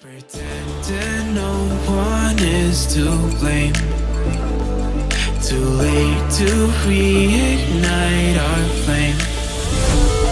Pretending no one is to blame. Too late to reignite our flame.